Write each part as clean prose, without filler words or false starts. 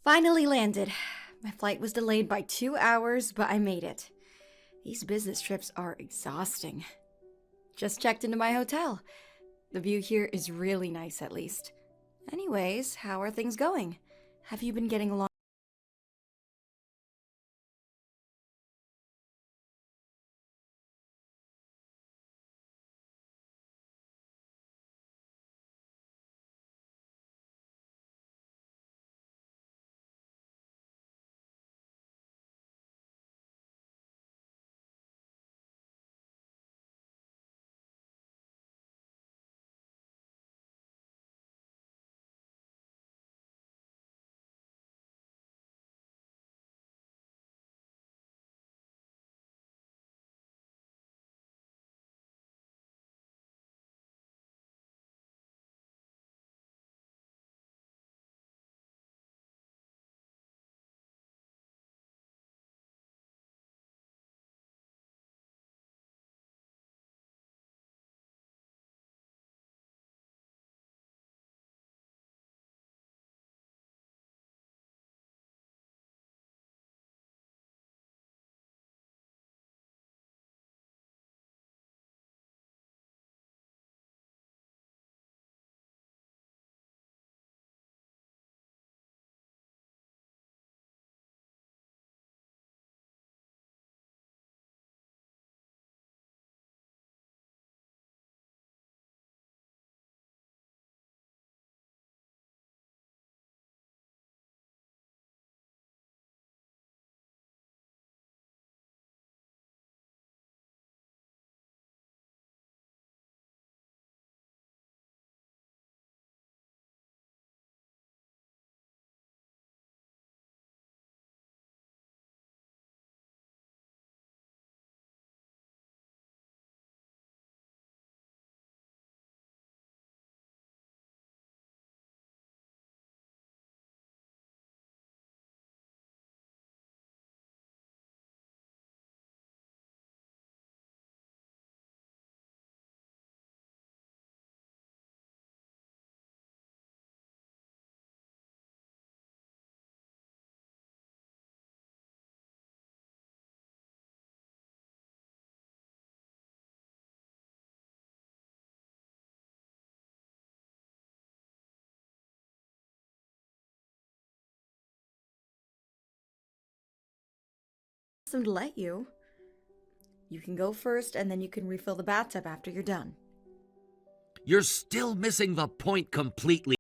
Finally landed. My flight was delayed by 2 hours, but I made it. These business trips are exhausting. Just checked into my hotel. The view here is really nice, at least. Anyways, how are things going? Have you been getting along? Them to let you. You can go first, and then you can refill the bathtub after you're done. You're still missing the point completely.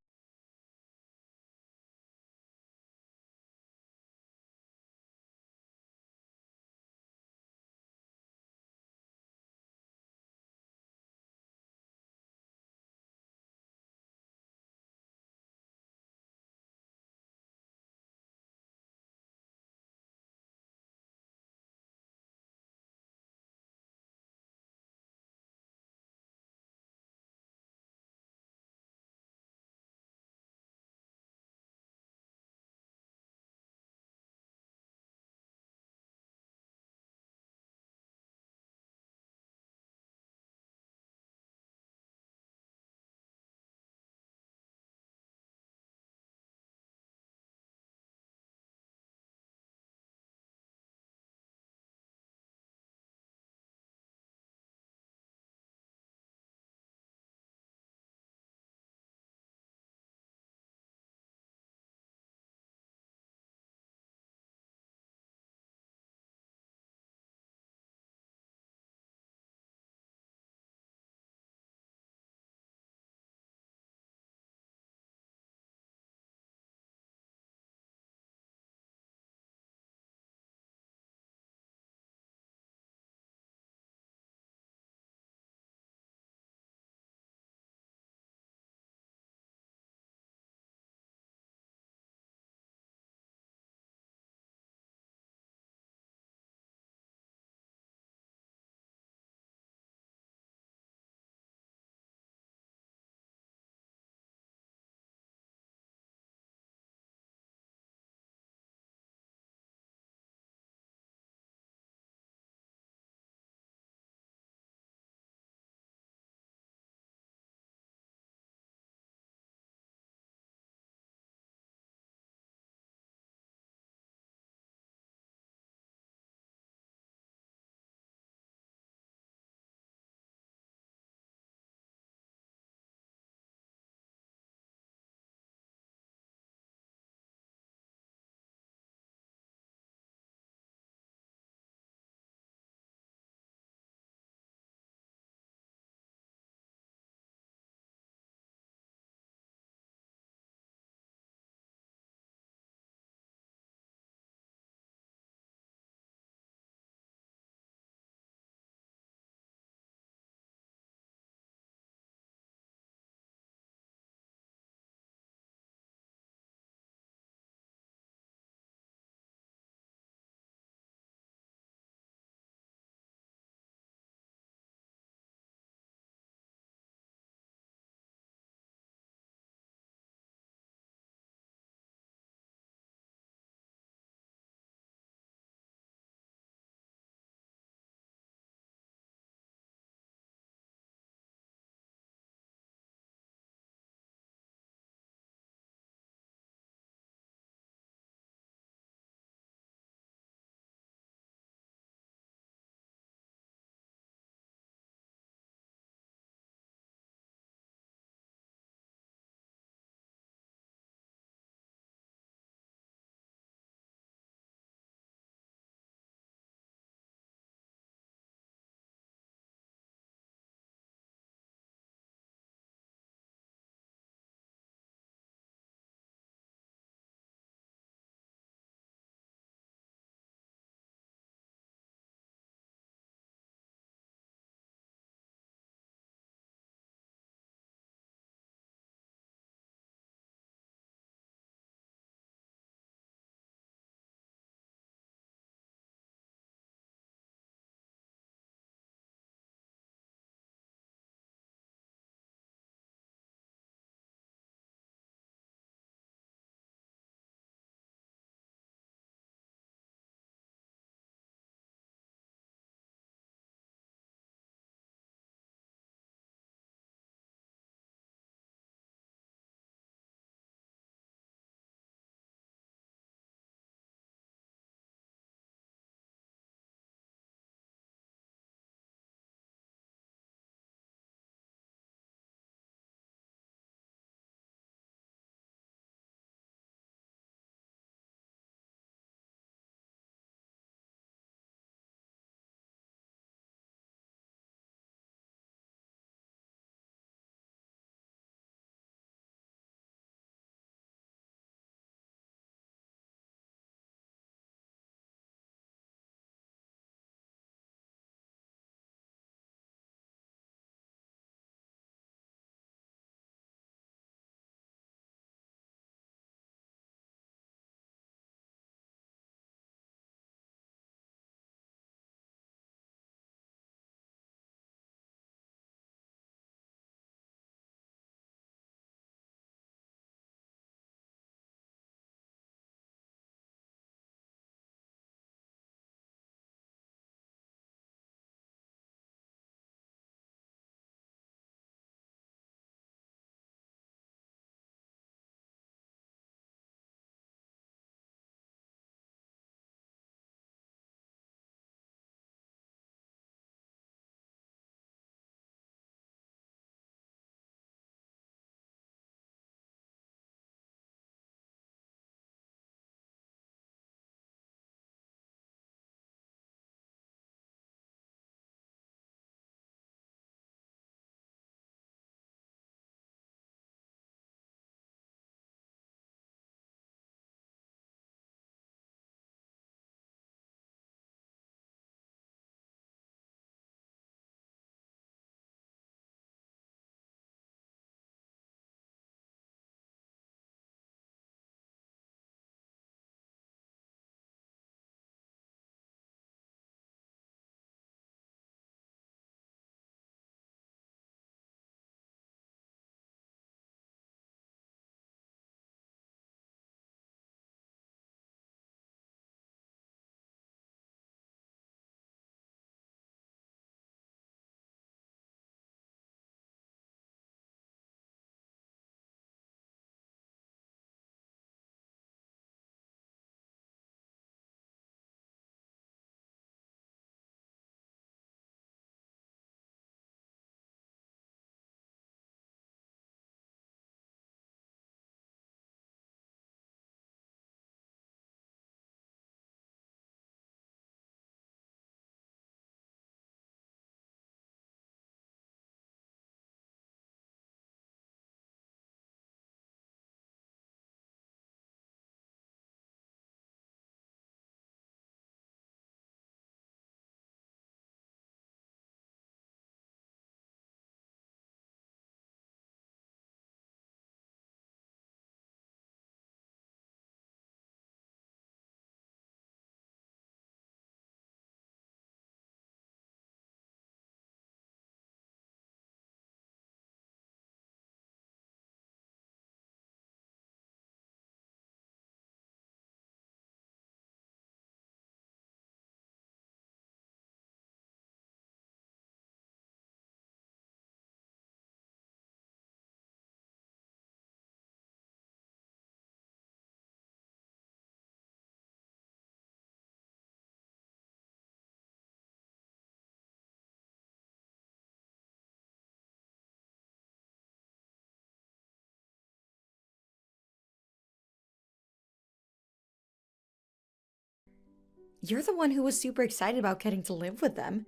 You're the one who was super excited about getting to live with them.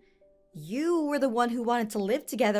You were the one who wanted to live together.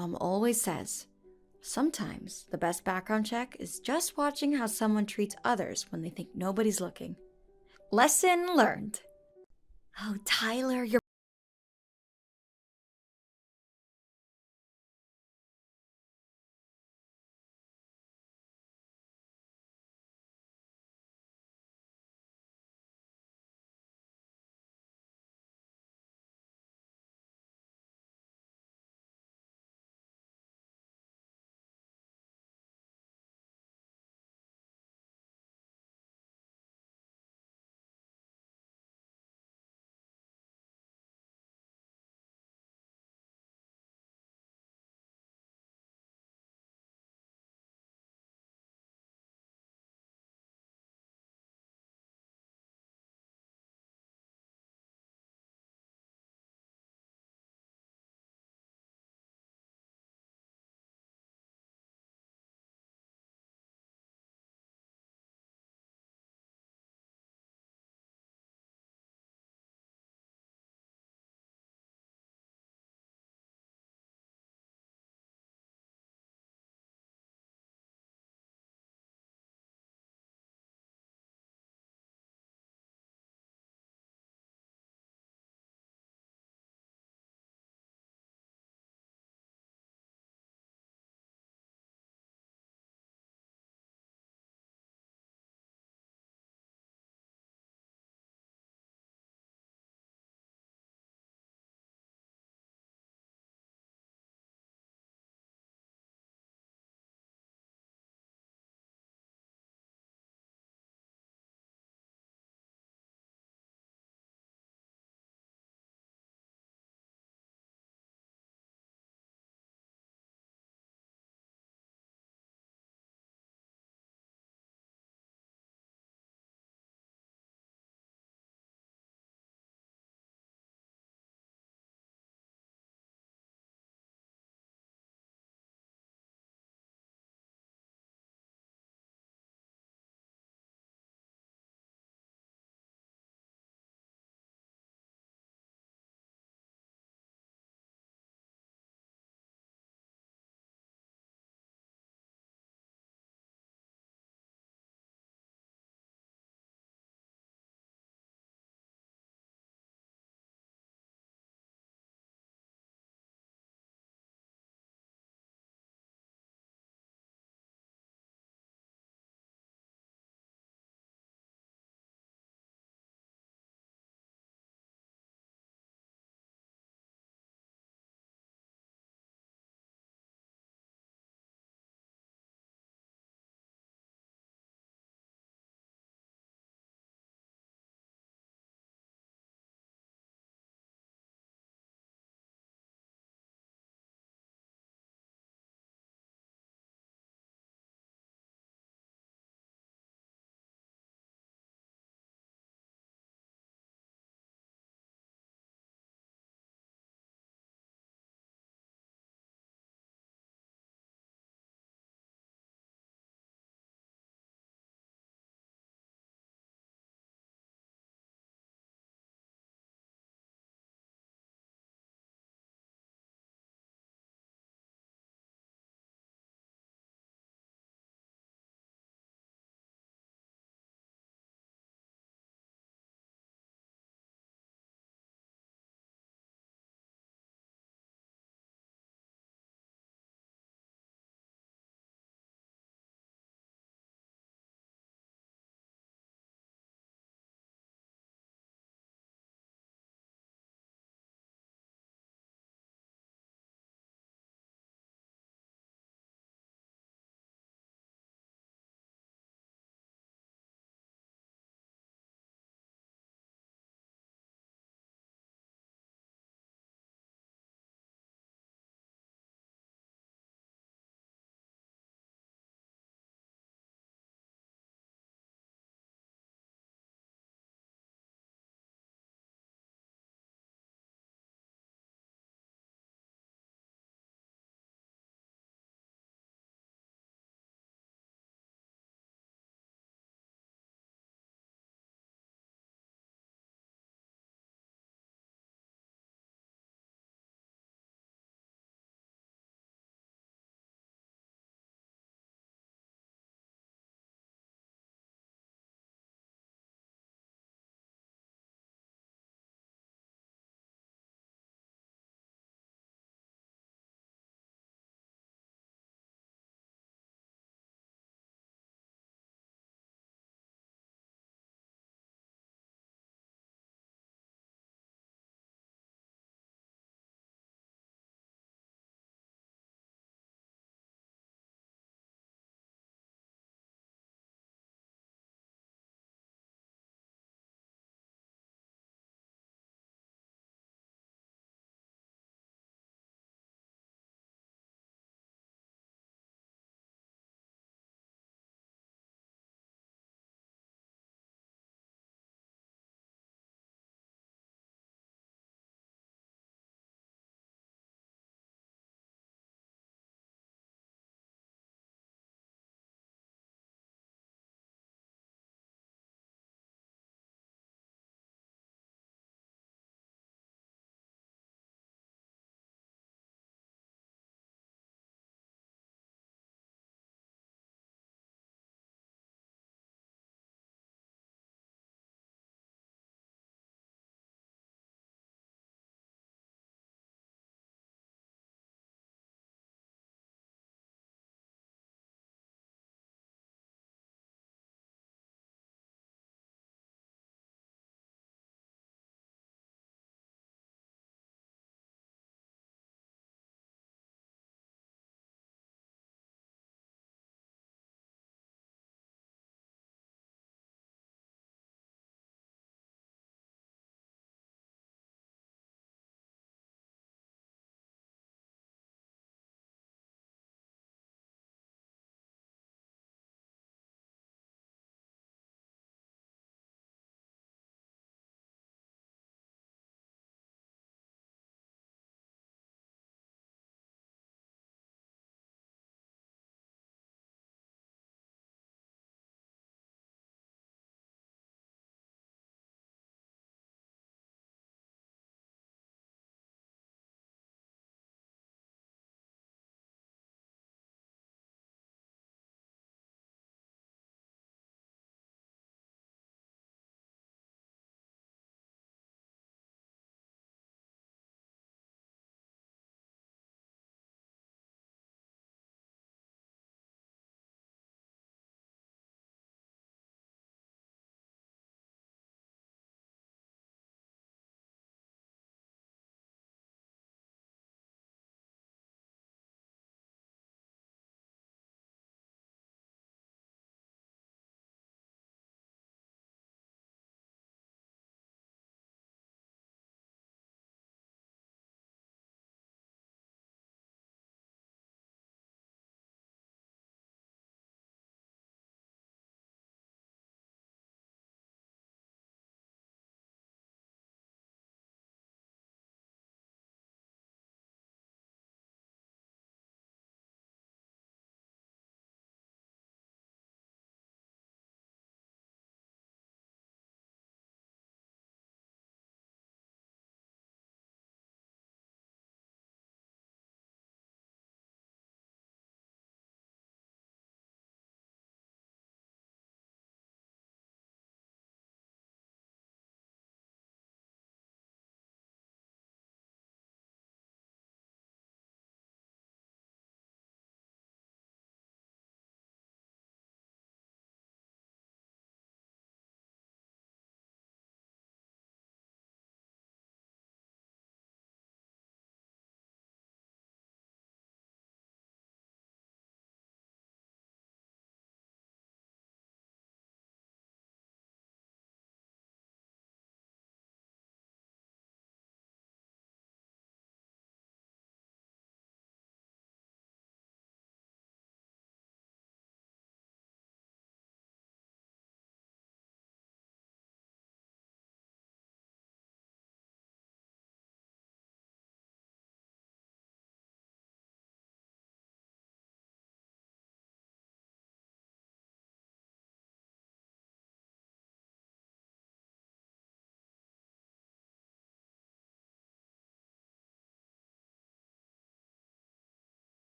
Mom always says, sometimes the best background check is just watching how someone treats others when they think nobody's looking. Lesson learned. Oh, Tyler, you're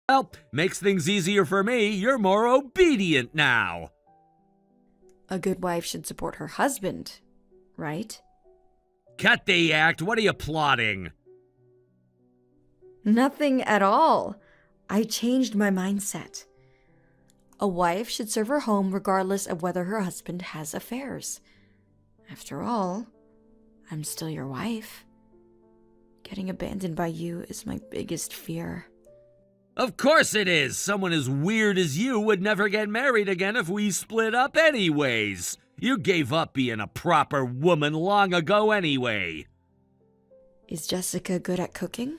Well, makes things easier for me. You're more obedient now. A good wife should support her husband, right? Cut the act. What are you plotting? Nothing at all. I changed my mindset. A wife should serve her home regardless of whether her husband has affairs. After all, I'm still your wife. Getting abandoned by you is my biggest fear. Of course it is. Someone as weird as you would never get married again if we split up anyways. You gave up being a proper woman long ago anyway. Is Jessica good at cooking?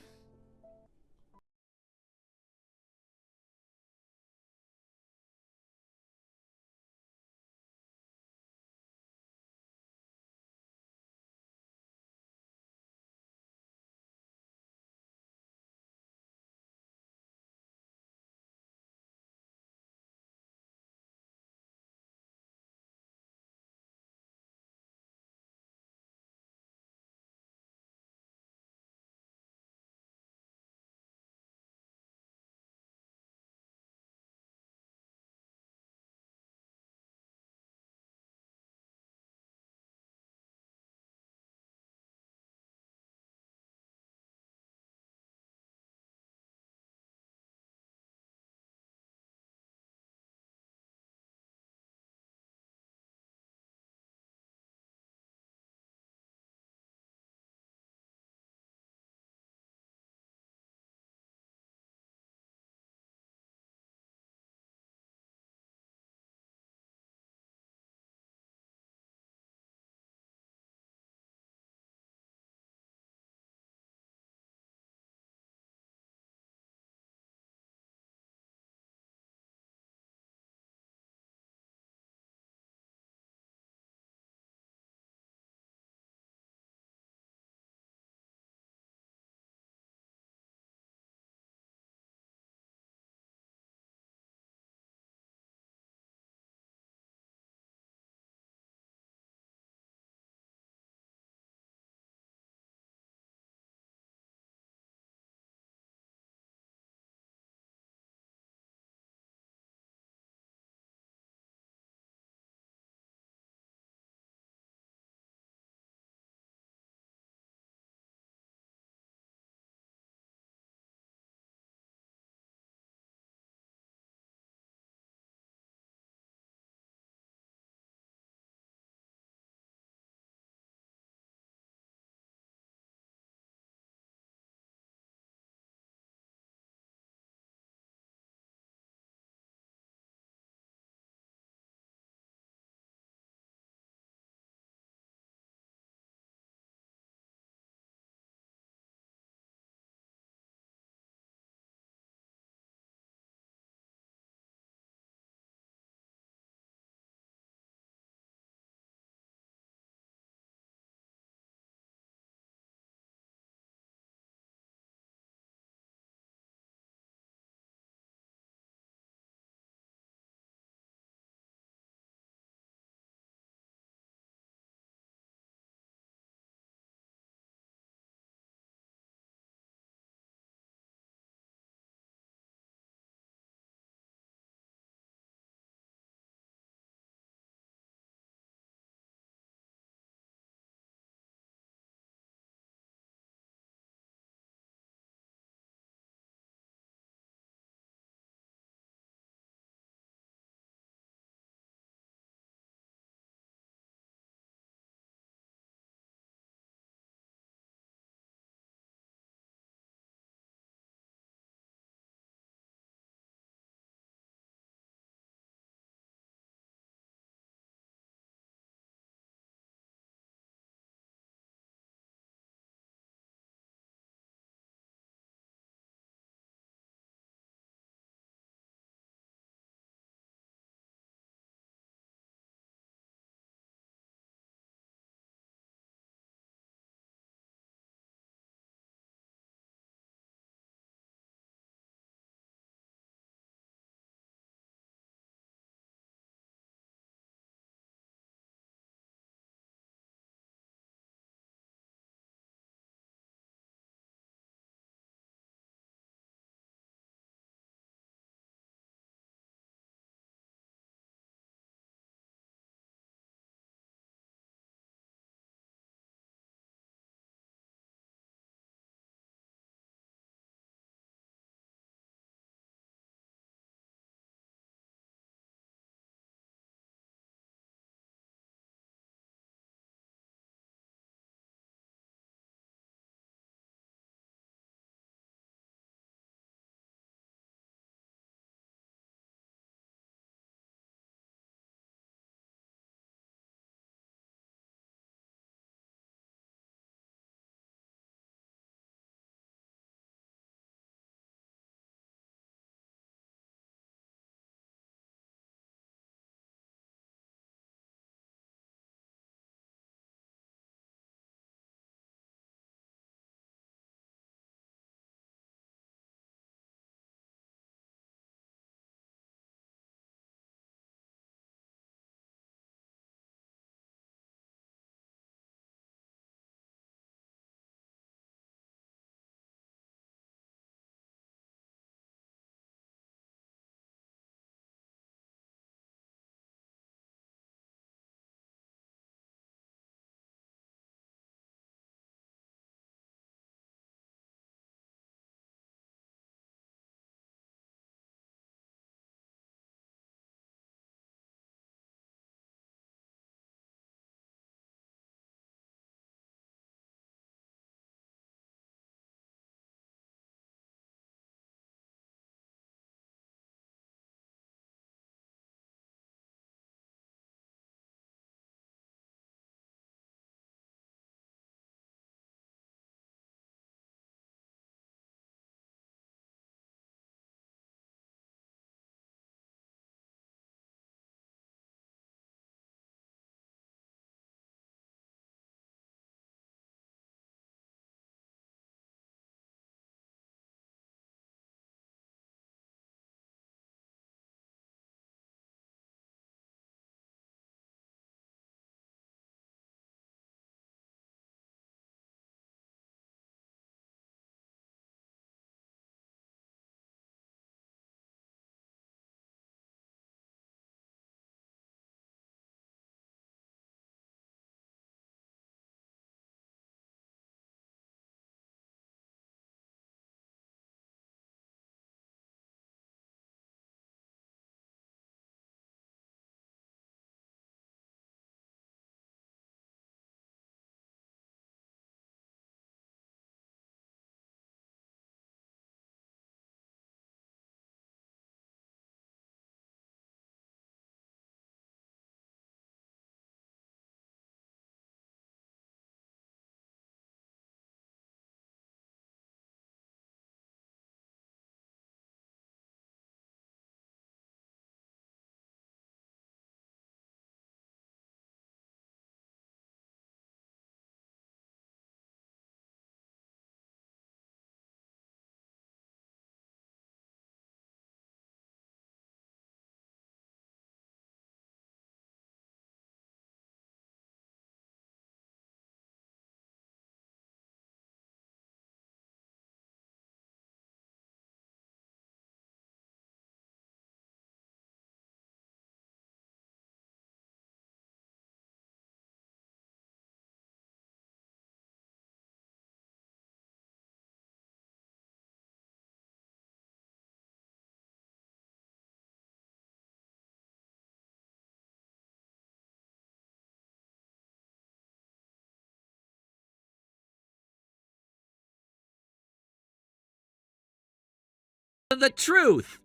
the truth.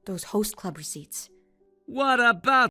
Those host club receipts. What about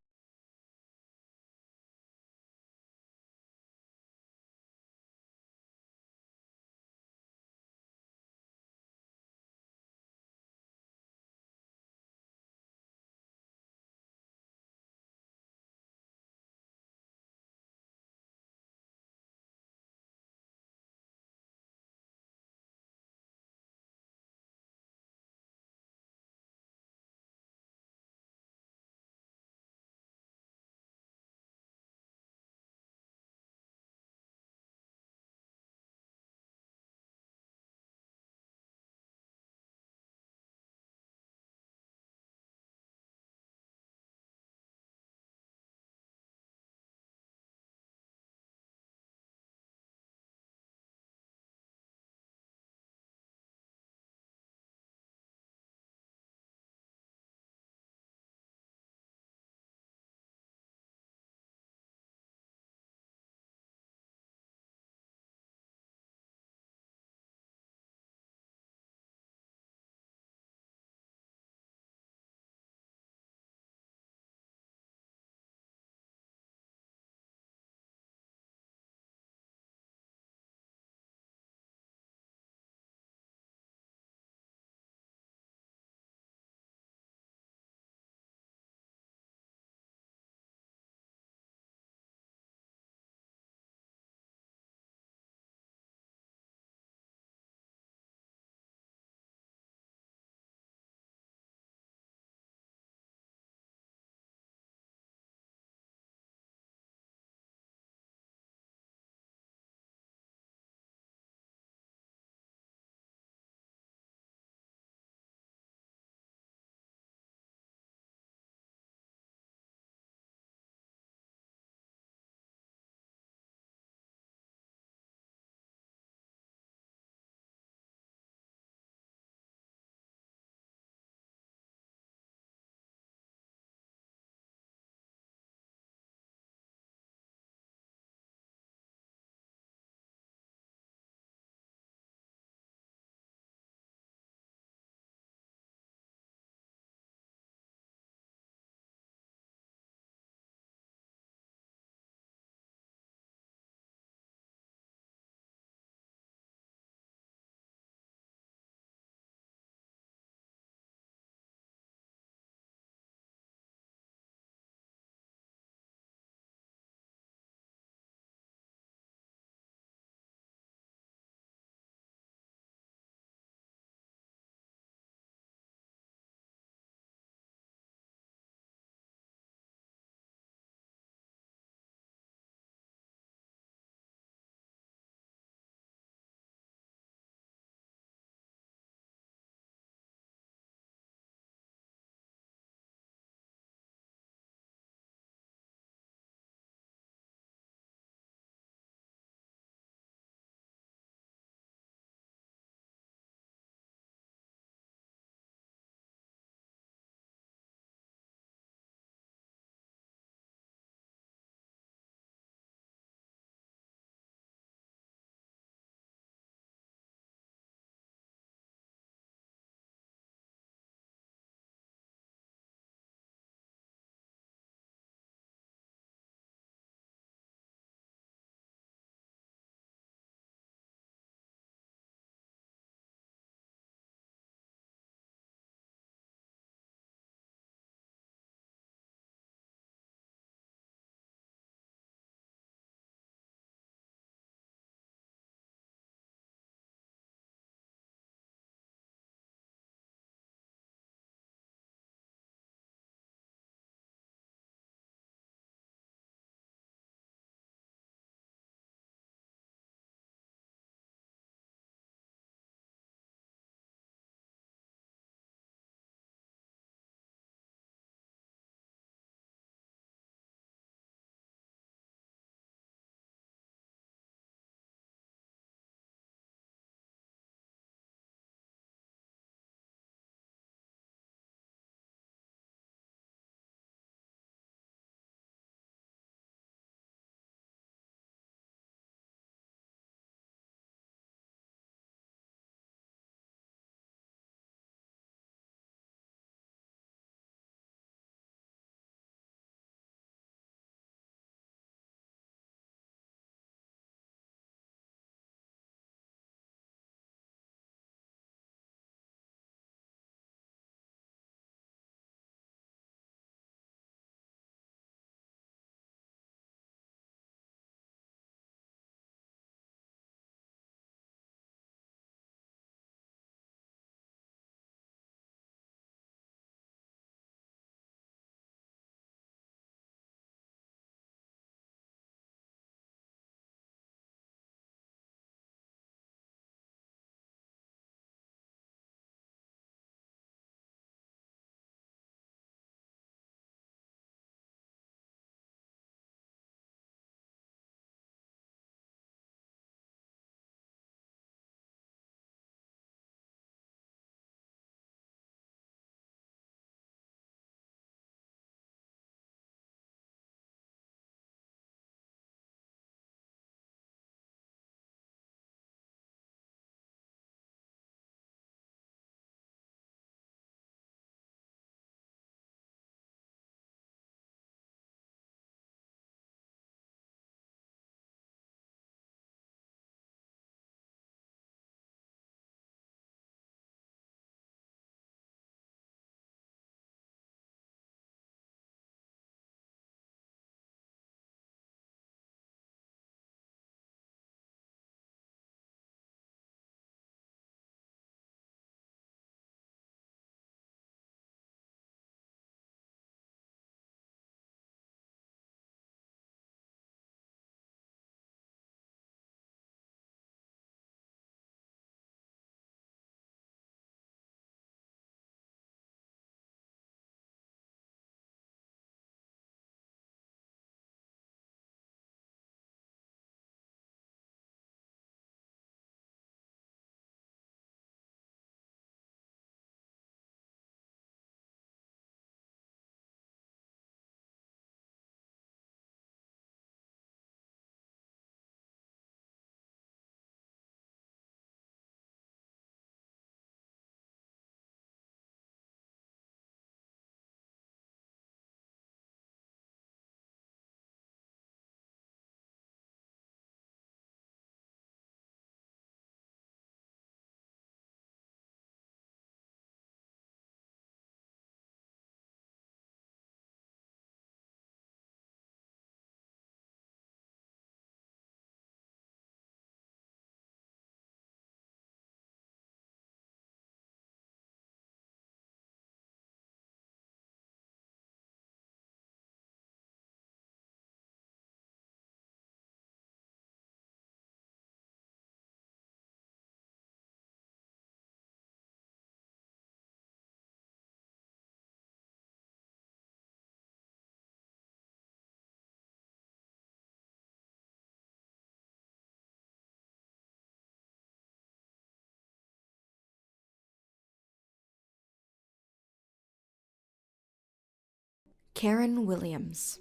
Karen Williams.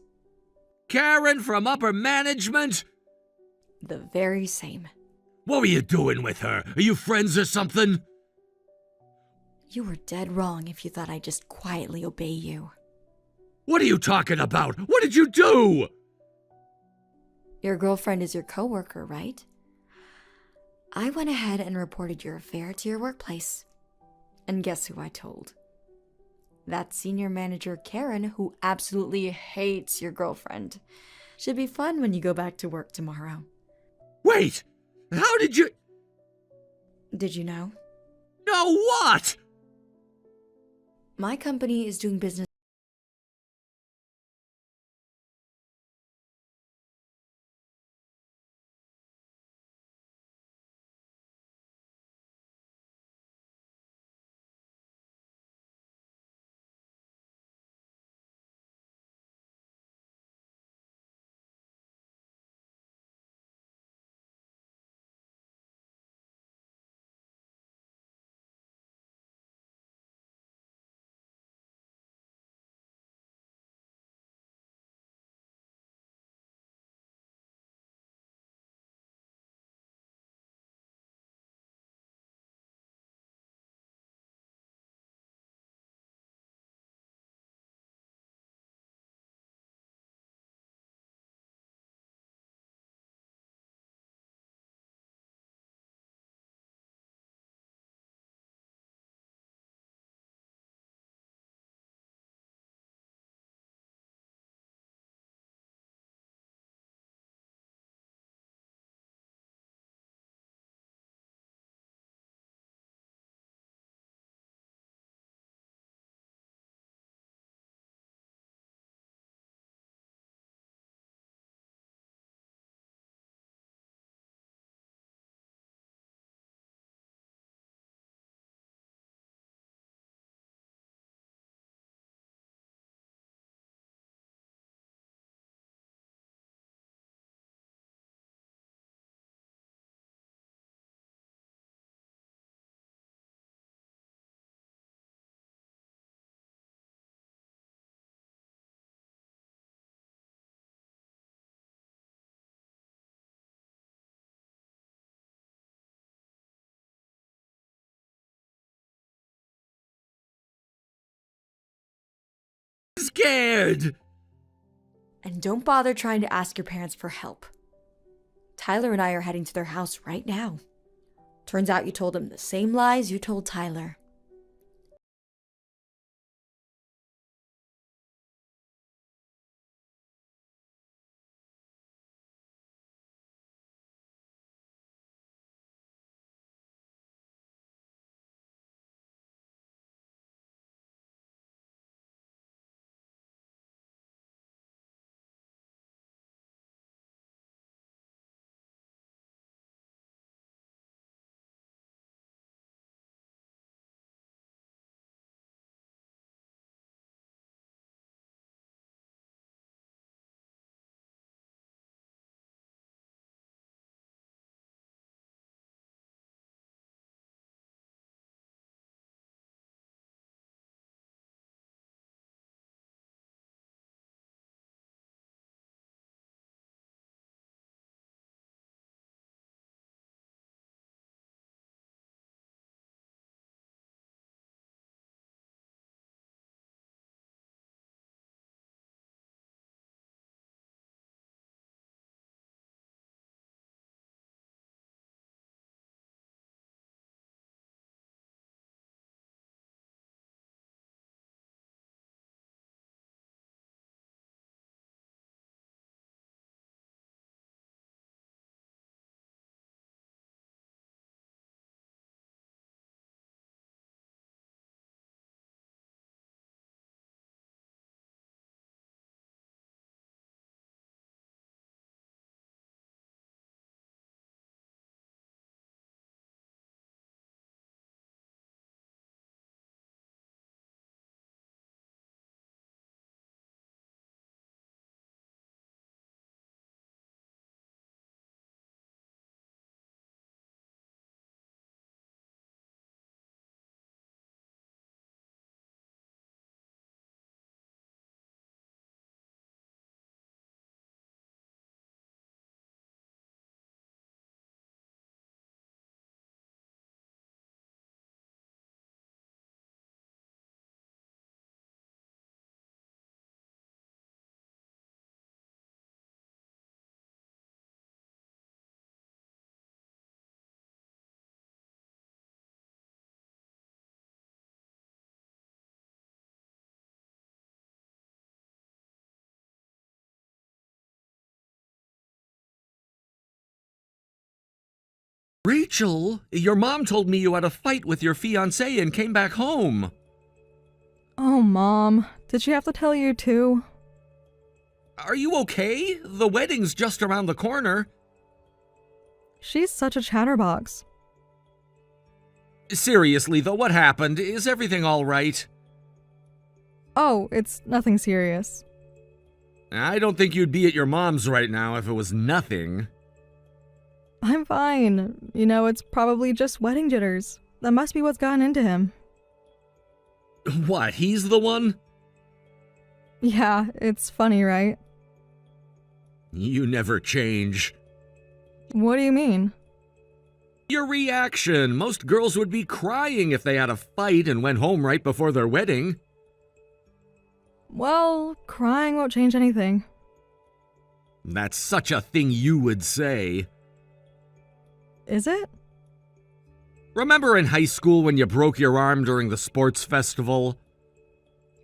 Karen from upper management? The very same. What were you doing with her? Are you friends or something? You were dead wrong if you thought I'd just quietly obey you. What are you talking about? What did you do? Your girlfriend is your coworker, right? I went ahead and reported your affair to your workplace. And guess who I told? That senior manager, Karen, who absolutely hates your girlfriend. Should be fun when you go back to work tomorrow. Wait! How did you... Did you know? Know what? My company is doing business. Scared! And don't bother trying to ask your parents for help. Tyler and I are heading to their house right now. Turns out you told them the same lies you told Tyler. Rachel, your mom told me you had a fight with your fiancé and came back home. Oh, Mom. Did she have to tell you too? Are you okay? The wedding's just around the corner. She's such a chatterbox. Seriously, though, what happened? Is everything all right? Oh, it's nothing serious. I don't think you'd be at your mom's right now if it was nothing. I'm fine. You know, it's probably just wedding jitters. That must be what's gotten into him. What, he's the one? Yeah, it's funny, right? You never change. What do you mean? Your reaction. Most girls would be crying if they had a fight and went home right before their wedding. Well, crying won't change anything. That's such a thing you would say. Is it? Remember in high school when you broke your arm during the sports festival?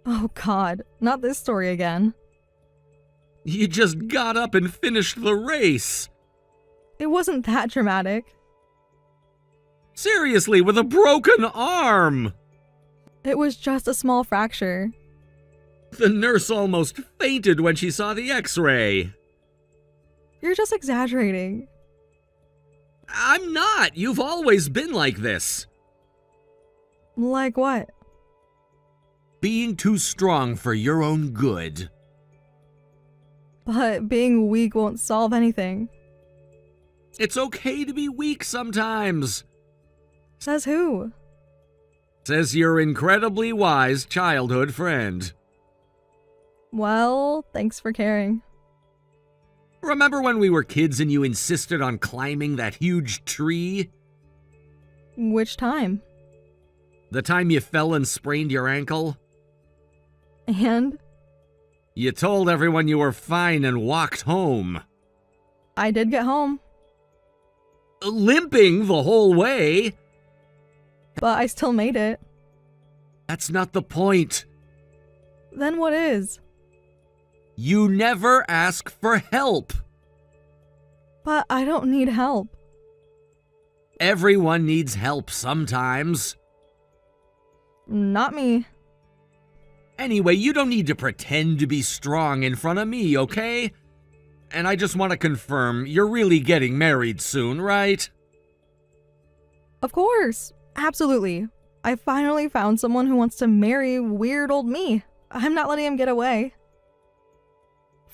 Oh God, not this story again. You just got up and finished the race. It wasn't that dramatic. Seriously, with a broken arm. It was just a small fracture. The nurse almost fainted when she saw the x-ray. You're just exaggerating. I'm not. You've always been like this. Like what? Being too strong for your own good. But being weak won't solve anything. It's okay to be weak sometimes. Says who? Says your incredibly wise childhood friend. Well, thanks for caring. Remember when we were kids and you insisted on climbing that huge tree? Which time? The time you fell and sprained your ankle? And? You told everyone you were fine and walked home. I did get home, Limping the whole way? but I still made it. That's not the point. Then what is? You never ask for help. But I don't need help. Everyone needs help sometimes. Not me. Anyway, you don't need to pretend to be strong in front of me, okay? And I just want to confirm, you're really getting married soon, right? Of course. Absolutely. I finally found someone who wants to marry weird old me. I'm not letting him get away.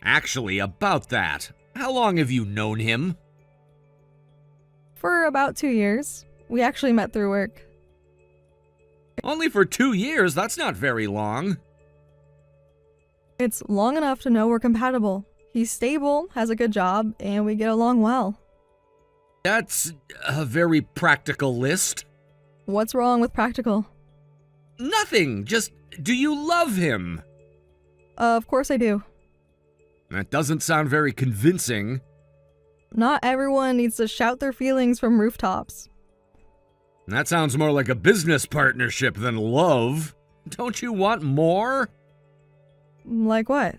Actually, about that, how long have you known him? For about 2 years. We actually met through work. Only for 2 years, that's not very long. It's long enough to know we're compatible. He's stable, has a good job, and we get along well. That's a very practical list. What's wrong with practical? Nothing, just, do you love him? Of course I do. That doesn't sound very convincing. Not everyone needs to shout their feelings from rooftops. That sounds more like a business partnership than love. Don't you want more? Like what?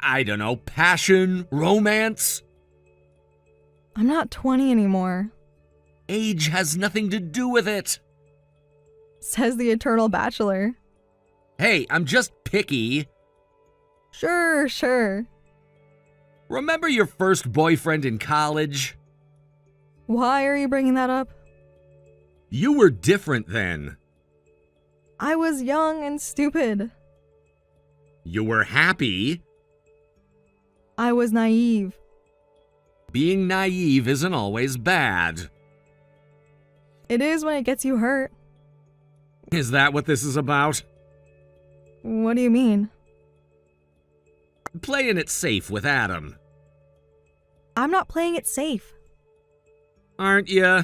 I don't know, passion, romance? I'm not 20 anymore. Age has nothing to do with it. Says the eternal bachelor. Hey, I'm just picky. Sure. Remember your first boyfriend in college? Why are you bringing that up? You were different then. I was young and stupid. You were happy. I was naive. Being naive isn't always bad. It is when it gets you hurt. Is that what this is about? What do you mean? Playing it safe with Adam. I'm not playing it safe. Aren't ya?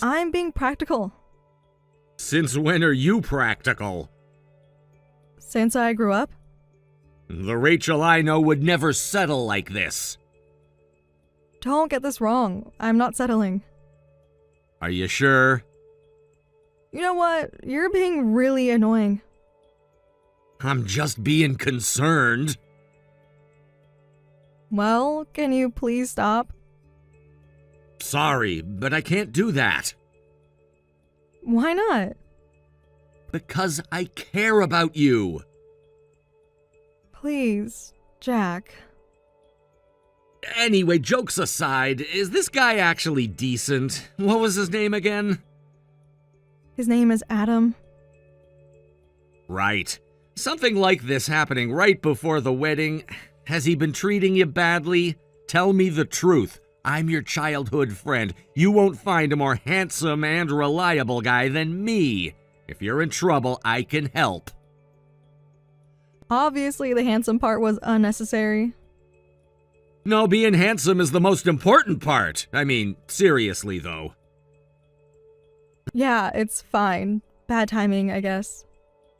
I'm being practical. Since when are you practical? Since I grew up, The Rachel I know would never settle like this. don't get this wrong. I'm not settling. Are you sure? You know what? You're being really annoying. I'm just being concerned. Well, can you please stop? Sorry, but I can't do that. Why not? Because I care about you. Please, Jack. Anyway, jokes aside, is this guy actually decent? What was his name again? His name is Adam. Right. Something like this happening right before the wedding. Has he been treating you badly? Tell me the truth. I'm your childhood friend. You won't find a more handsome and reliable guy than me. If you're in trouble, I can help. Obviously, the handsome part was unnecessary. No, being handsome is the most important part. I mean, seriously, though. Yeah, it's fine. Bad timing, I guess.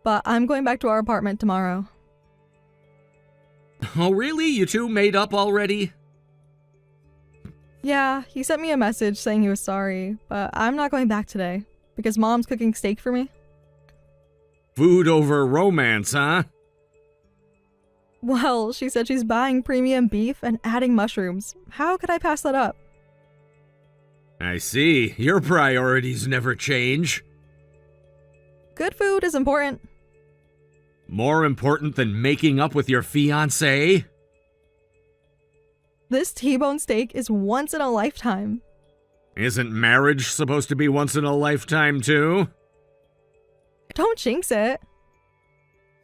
But I'm going back to our apartment tomorrow. Oh, really? You two made up already? Yeah, he sent me a message saying he was sorry, but I'm not going back today because Mom's cooking steak for me. Food over romance, huh? Well, she said she's buying premium beef and adding mushrooms. How could I pass that up? I see. Your priorities never change. Good food is important. More important than making up with your fiancé? This T-bone steak is once in a lifetime. Isn't marriage supposed to be once in a lifetime, too? Don't jinx it.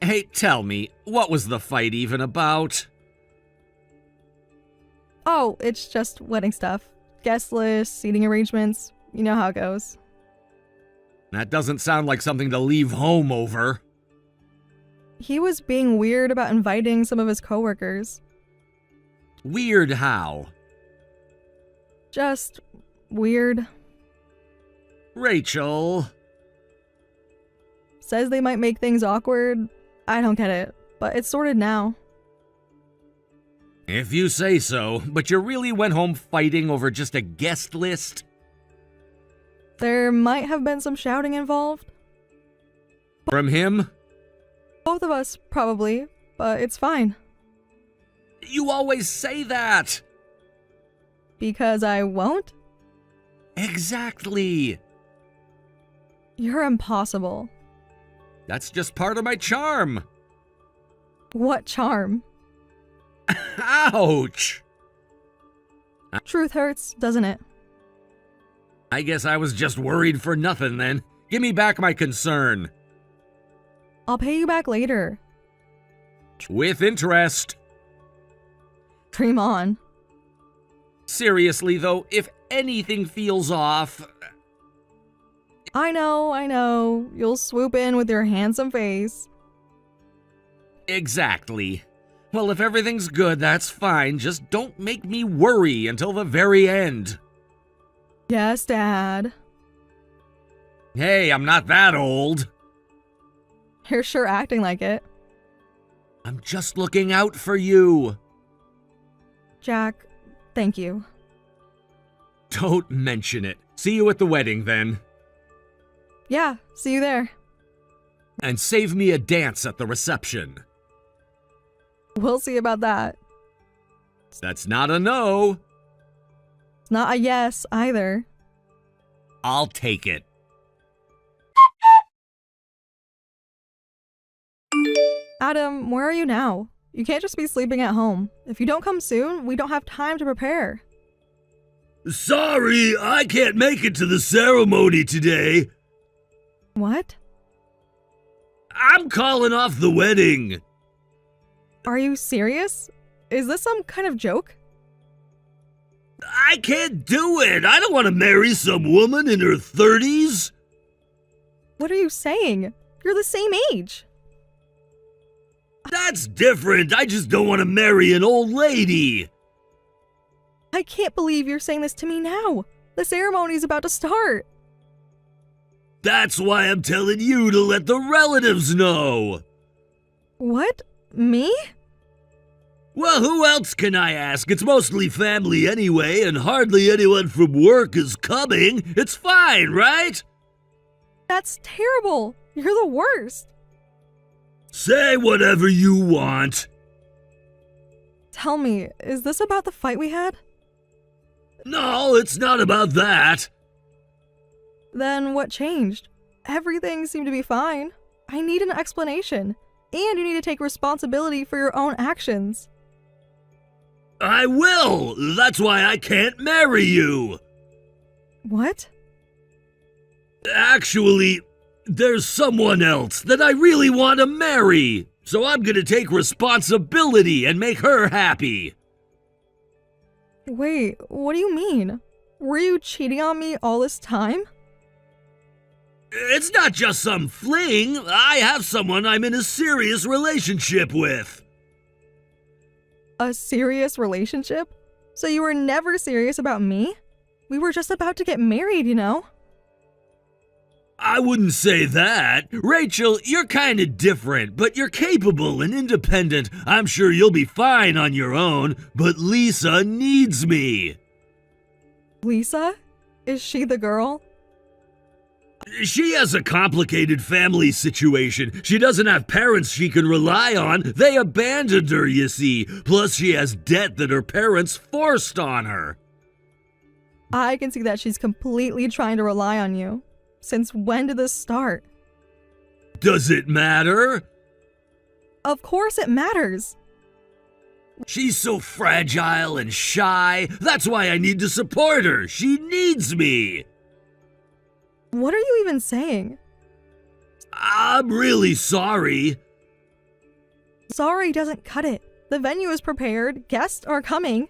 Hey, tell me, what was the fight even about? Oh, it's just wedding stuff. Guest lists, seating arrangements. You know how it goes. That doesn't sound like something to leave home over. He was being weird about inviting some of his coworkers. Weird how? Just weird. Rachel. Says they might make things awkward. I don't get it, but it's sorted now. If you say so, but you really went home fighting over just a guest list? There might have been some shouting involved. From him? Both of us, probably, but it's fine. You always say that! Because I won't? Exactly! You're impossible. That's just part of my charm. What charm? Ouch! Truth hurts, doesn't it? I guess I was just worried for nothing then. Give me back my concern. I'll pay you back later. With interest. Dream on. Seriously though, if anything feels off... I know. You'll swoop in with your handsome face. Exactly. Well, if everything's good, that's fine. Just don't make me worry until the very end. Yes, Dad. Hey, I'm not that old. You're sure acting like it. I'm just looking out for you. Jack, thank you. Don't mention it. See you at the wedding then. Yeah, see you there. And save me a dance at the reception. We'll see about that. That's not a no. It's not a yes either. I'll take it. Adam, where are you now? You can't just be sleeping at home. If you don't come soon, we don't have time to prepare. Sorry, I can't make it to the ceremony today. What? I'm calling off the wedding. Are you serious? Is this some kind of joke? I can't do it. I don't want to marry some woman in her 30s. What are you saying? You're the same age. That's different. I just don't want to marry an old lady. I can't believe you're saying this to me now. The ceremony's about to start. That's why I'm telling you to let the relatives know. What? Me? Well, who else can I ask? It's mostly family anyway, and hardly anyone from work is coming. It's fine, right? That's terrible. You're the worst. Say whatever you want. Tell me, is this about the fight we had? No, it's not about that. Then what changed? Everything seemed to be fine. I need an explanation. And you need to take responsibility for your own actions. I will! That's why I can't marry you! What? Actually, there's someone else that I really want to marry, so I'm gonna take responsibility and make her happy. Wait, what do you mean? Were you cheating on me all this time? It's not just some fling. I have someone I'm in a serious relationship with. A serious relationship? So you were never serious about me? We were just about to get married, you know? I wouldn't say that. Rachel, you're kinda different, but you're capable and independent. I'm sure you'll be fine on your own, but Lisa needs me. Lisa? Is she the girl? She has a complicated family situation. She doesn't have parents she can rely on. They abandoned her, you see. Plus, she has debt that her parents forced on her. I can see that she's completely trying to rely on you. Since when did this start? Does it matter? Of course it matters. She's so fragile and shy. That's why I need to support her. She needs me. What are you even saying? I'm really sorry. Sorry doesn't cut it. The venue is prepared. Guests are coming.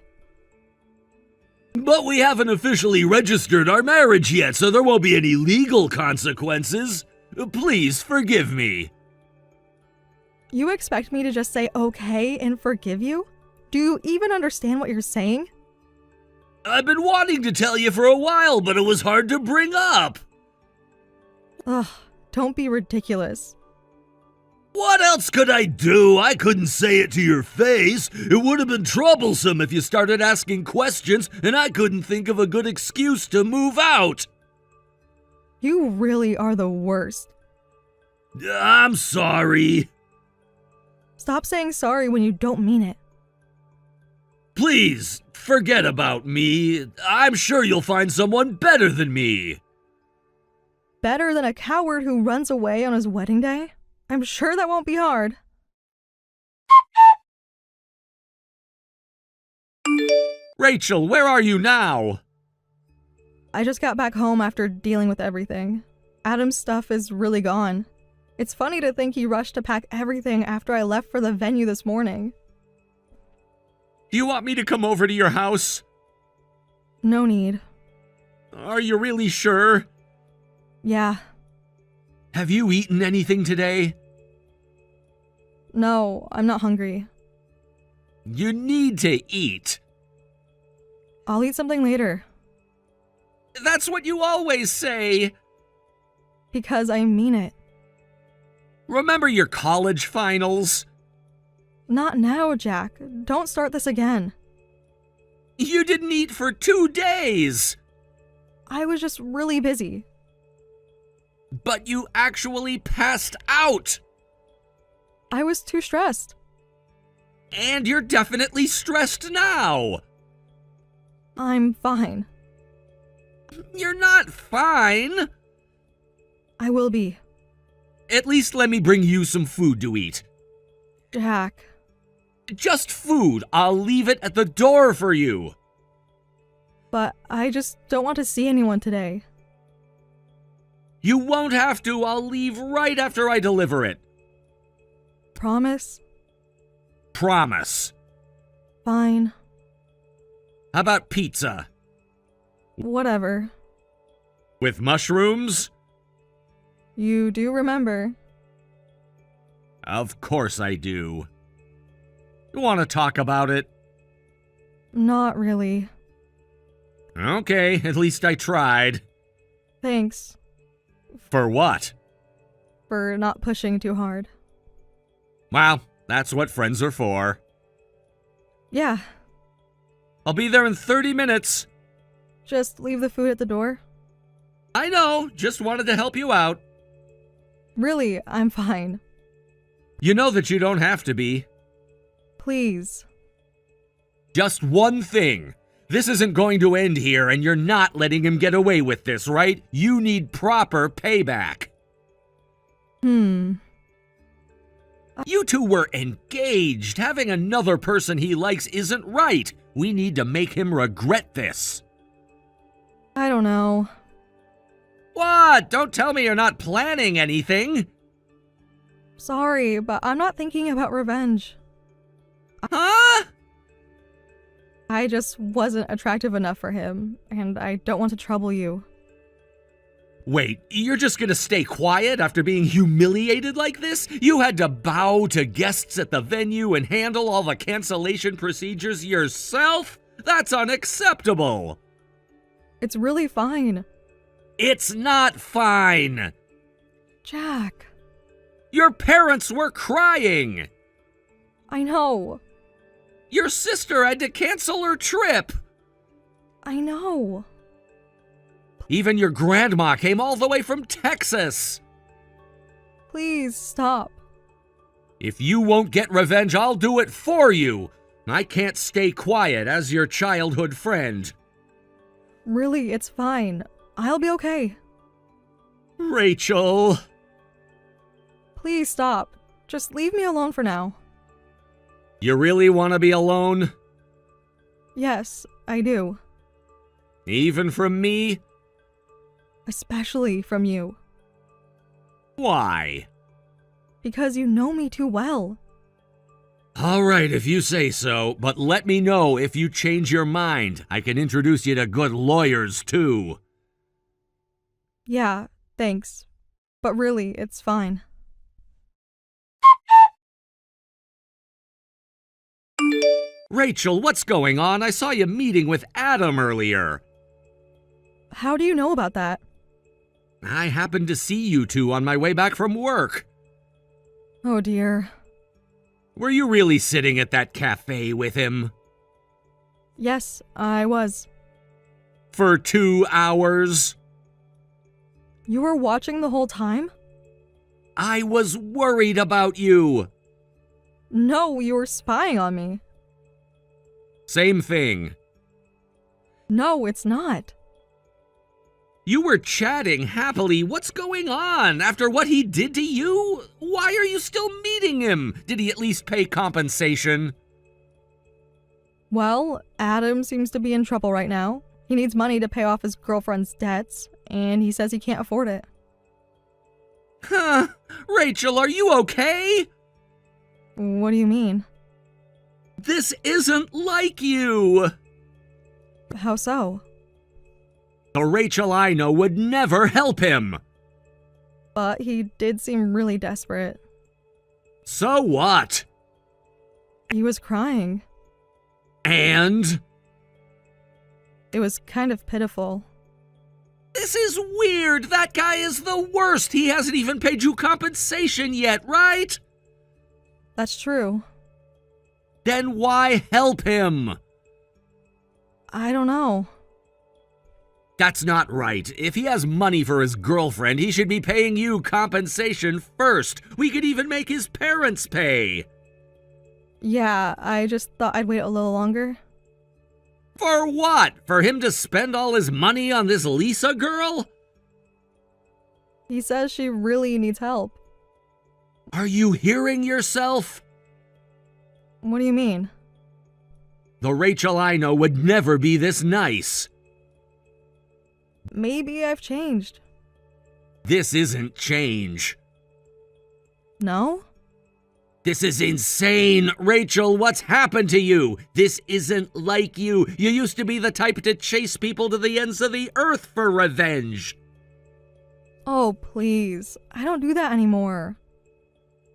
But we haven't officially registered our marriage yet, so there won't be any legal consequences. Please forgive me. You expect me to just say okay and forgive you? Do you even understand what you're saying? I've been wanting to tell you for a while, but it was hard to bring up. Ugh, don't be ridiculous. What else could I do? I couldn't say it to your face. It would have been troublesome if you started asking questions and I couldn't think of a good excuse to move out. You really are the worst. I'm sorry. Stop saying sorry when you don't mean it. Please, forget about me. I'm sure you'll find someone better than me. Better than a coward who runs away on his wedding day? I'm sure that won't be hard. Rachel, where are you now? I just got back home after dealing with everything. Adam's stuff is really gone. It's funny to think he rushed to pack everything after I left for the venue this morning. Do you want me to come over to your house? No need. Are you really sure? Yeah. Have you eaten anything today? No, I'm not hungry. You need to eat. I'll eat something later. That's what you always say. Because I mean it. Remember your college finals? Not now, Jack. Don't start this again. You didn't eat for 2 days. I was just really busy. But you actually passed out. I was too stressed. And you're definitely stressed now. I'm fine. You're not fine. I will be. At least let me bring you some food to eat. Jack. Just food. I'll leave it at the door for you. But I just don't want to see anyone today. You won't have to. I'll leave right after I deliver it. Promise? Promise. Fine. How about pizza? Whatever. With mushrooms? You do remember. Of course I do. You want to talk about it? Not really. Okay, at least I tried. Thanks. For what? For not pushing too hard. Well, that's what friends are for. Yeah. I'll be there in 30 minutes. Just leave the food at the door. I know, just wanted to help you out. Really, I'm fine. You know that you don't have to be. Please. Just one thing. This isn't going to end here, and you're not letting him get away with this, right? You need proper payback. You two were engaged. Having another person he likes isn't right. We need to make him regret this. I don't know. What? Don't tell me you're not planning anything. Sorry, but I'm not thinking about revenge. Huh? I just wasn't attractive enough for him, and I don't want to trouble you. Wait, you're just gonna stay quiet after being humiliated like this? You had to bow to guests at the venue and handle all the cancellation procedures yourself? That's unacceptable! It's really fine. It's not fine! Jack. Your parents were crying! I know. Your sister had to cancel her trip! I know. Even your grandma came all the way from Texas! Please stop. If you won't get revenge, I'll do it for you! I can't stay quiet as your childhood friend. Really, it's fine. I'll be okay. Rachel! Please stop. Just leave me alone for now. You really want to be alone? Yes, I do. Even from me? Especially from you. Why? Because you know me too well. All right, if you say so, but let me know if you change your mind. I can introduce you to good lawyers, too. Yeah, thanks. But really, it's fine. Rachel, what's going on? I saw you meeting with Adam earlier. How do you know about that? I happened to see you two on my way back from work. Oh dear. Were you really sitting at that cafe with him? Yes, I was. For 2 hours? You were watching the whole time? I was worried about you. No, you were spying on me. Same thing. No, it's not. You were chatting happily. What's going on? After what he did to you? Why are you still meeting him? Did he at least pay compensation? Well, Adam seems to be in trouble right now. He needs money to pay off his girlfriend's debts, and he says he can't afford it. Huh? Rachel, are you okay? What do you mean? This isn't like you. How so? The Rachel I know would never help him. But he did seem really desperate. So what? He was crying. And? It was kind of pitiful. This is weird. That guy is the worst. He hasn't even paid you compensation yet, right? That's true. Then why help him? I don't know. That's not right. If he has money for his girlfriend, he should be paying you compensation first. We could even make his parents pay. Yeah, I just thought I'd wait a little longer. For what? For him to spend all his money on this Lisa girl? He says she really needs help. Are you hearing yourself? What do you mean? The Rachel I know would never be this nice. Maybe I've changed. This isn't change. No? This is insane. Rachel, what's happened to you? This isn't like you. You used to be the type to chase people to the ends of the earth for revenge. Oh, please. I don't do that anymore.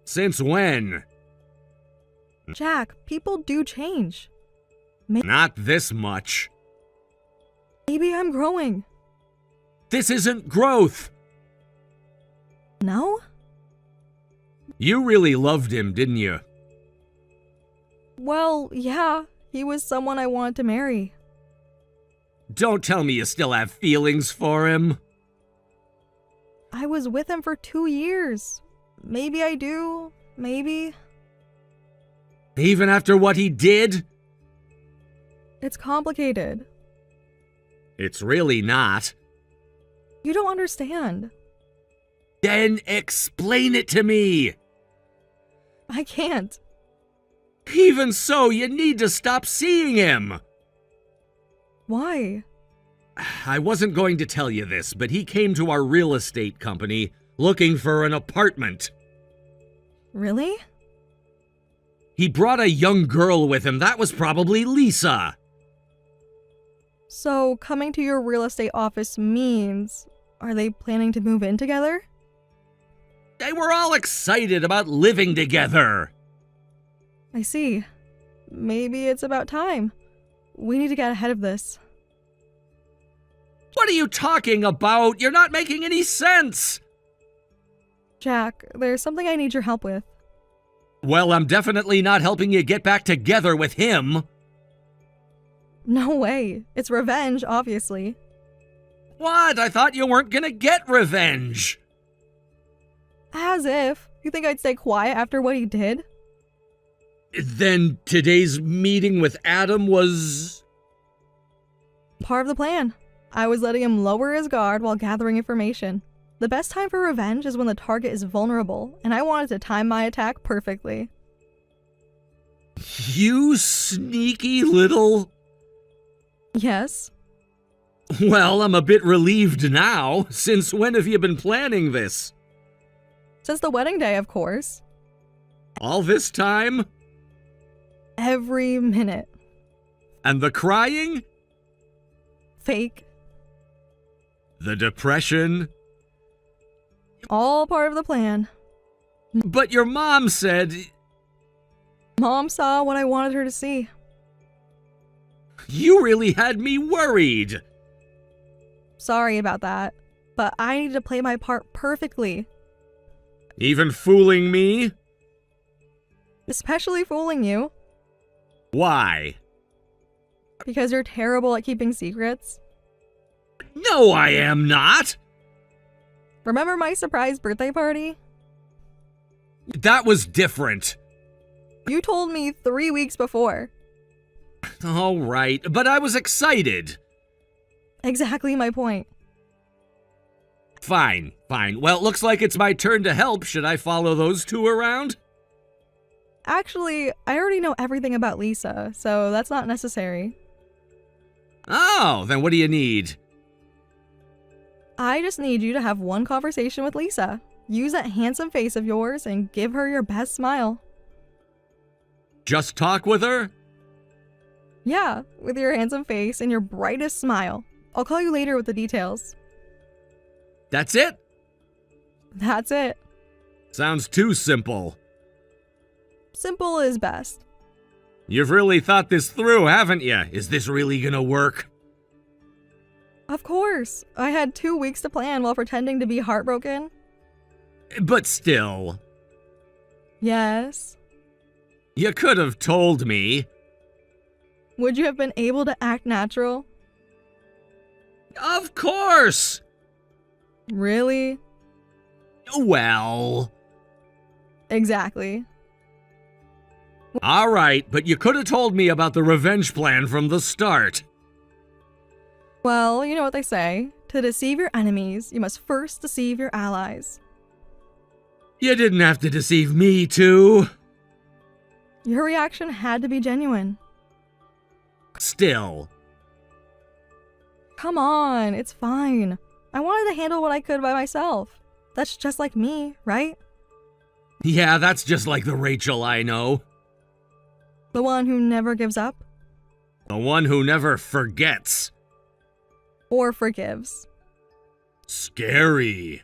Since when? Jack, people do change. Not this much. Maybe I'm growing. This isn't growth. No? You really loved him, didn't you? Well, yeah. He was someone I wanted to marry. Don't tell me you still have feelings for him. I was with him for 2 years. Maybe I do. Maybe. Even after what he did? It's complicated. It's really not. You don't understand. Then explain it to me. I can't. Even so, you need to stop seeing him. Why? I wasn't going to tell you this, but he came to our real estate company looking for an apartment. Really? He brought a young girl with him. That was probably Lisa. So, coming to your real estate office means, are they planning to move in together? They were all excited about living together. I see. Maybe it's about time. We need to get ahead of this. What are you talking about? You're not making any sense. Jack, there's something I need your help with. Well, I'm definitely not helping you get back together with him. No way. It's revenge, obviously. What? I thought you weren't gonna get revenge. As if. You think I'd stay quiet after what he did? Then today's meeting with Adam was... Part of the plan. I was letting him lower his guard while gathering information. The best time for revenge is when the target is vulnerable, and I wanted to time my attack perfectly. You sneaky little... Yes? Well, I'm a bit relieved now. Since when have you been planning this? Since the wedding day, of course. All this time? Every minute. And the crying? Fake. The depression? All part of the plan. But your mom said... Mom saw what I wanted her to see. You really had me worried. Sorry about that, but I need to play my part perfectly. Even fooling me? Especially fooling you, Why? because you're terrible at keeping secrets. No, I am not. Remember my surprise birthday party? That was different. You told me 3 weeks before. All right, but I was excited. Exactly my point. Fine. Well, looks like it's my turn to help. Should I follow those two around? Actually, I already know everything about Lisa, so that's not necessary. Oh, then what do you need? I just need you to have one conversation with Lisa. Use that handsome face of yours and give her your best smile. Just talk with her? Yeah, with your handsome face and your brightest smile. I'll call you later with the details. That's it? That's it. Sounds too simple. Simple is best. You've really thought this through, haven't you? Is this really gonna work? Of course. I had 2 weeks to plan while pretending to be heartbroken. But still, Yes. you could have told me. Would you have been able to act natural? Of course! Really? Well... Exactly. All right, but you could have told me about the revenge plan from the start. Well, you know what they say. To deceive your enemies, you must first deceive your allies. You didn't have to deceive me, too. Your reaction had to be genuine. Still. Come on, it's fine. I wanted to handle what I could by myself. That's just like me, right? Yeah, that's just like the Rachel I know. The one who never gives up The one who never forgets. or forgives. Scary.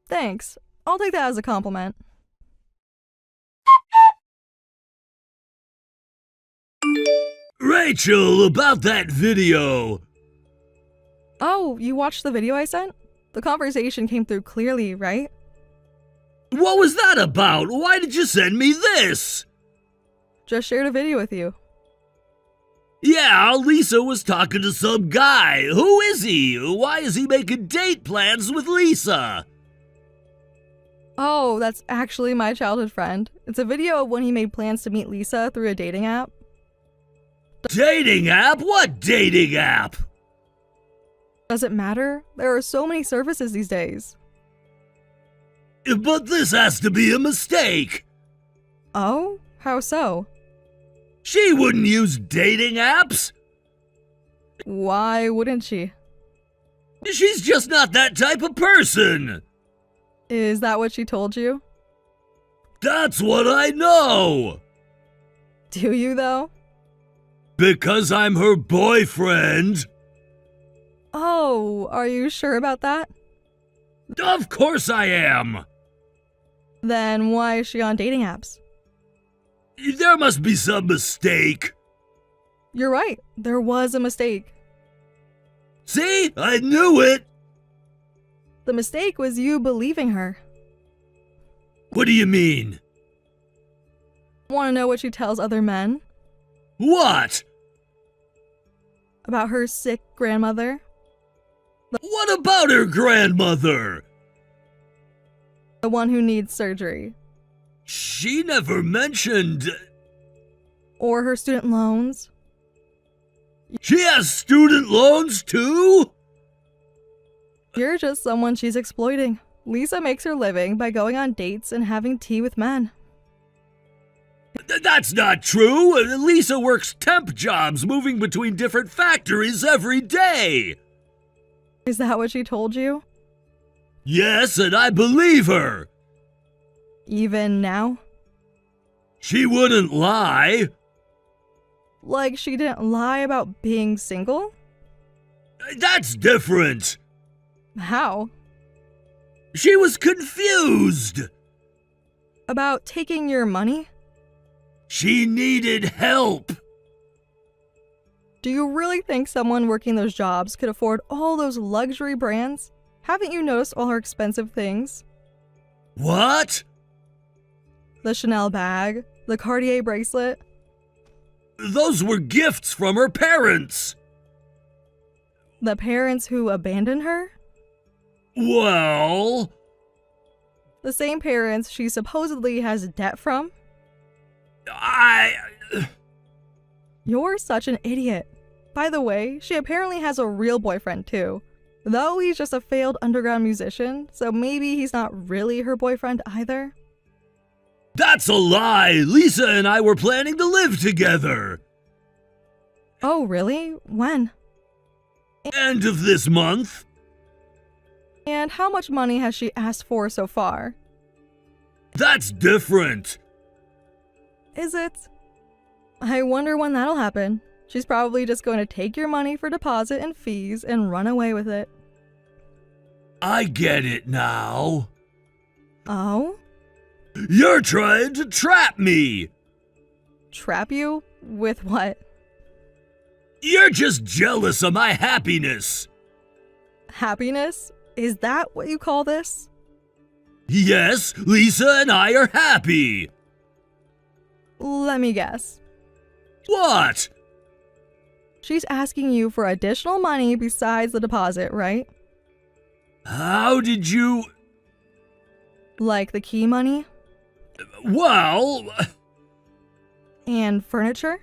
Thanks. I'll take that as a compliment. Rachel, about that video. Oh, you watched the video I sent? The conversation came through clearly, right? What was that about? Why did you send me this? Just shared a video with you. Yeah, Lisa was talking to some guy. Who is he? Why is he making date plans with Lisa? Oh, that's actually my childhood friend. It's a video of when he made plans to meet Lisa through a dating app. Dating app? What dating app? Does it matter? There are so many services these days. But this has to be a mistake. Oh? How so? She wouldn't use dating apps. Why wouldn't she? She's just not that type of person. Is that what she told you? That's what I know. Do you, though? Because I'm her boyfriend. Oh, are you sure about that? Of course I am. Then why is she on dating apps? There must be some mistake. You're right, there was a mistake. See? I knew it. The mistake was you believing her. What do you mean? Want to know what she tells other men? What? About her sick grandmother? What about her grandmother? The one who needs surgery. She never mentioned... Or her student loans? She has student loans too? You're just someone she's exploiting. Lisa makes her living by going on dates and having tea with men. That's not true. Lisa works temp jobs moving between different factories every day. Is that what she told you? Yes, and I believe her. Even now? She wouldn't lie. Like she didn't lie about being single? That's different. How? She was confused. About taking your money? She needed help. Do you really think someone working those jobs could afford all those luxury brands? Haven't you noticed all her expensive things? What? The Chanel bag, the Cartier bracelet. Those were gifts from her parents. The parents who abandoned her? Well... The same parents she supposedly has debt from? You're such an idiot. By the way, she apparently has a real boyfriend too. Though he's just a failed underground musician, so maybe he's not really her boyfriend either. That's a lie! Lisa and I were planning to live together! Oh, really? When? End of this month? And how much money has she asked for so far? That's different! Is it? I wonder when that'll happen. She's probably just going to take your money for deposit and fees and run away with it. I get it now. Oh? You're trying to trap me! Trap you? With what? You're just jealous of my happiness! Happiness? Is that what you call this? Yes, Lisa and I are happy! Let me guess. What? She's asking you for additional money besides the deposit, right? How did you... Like the key money? Well... And furniture?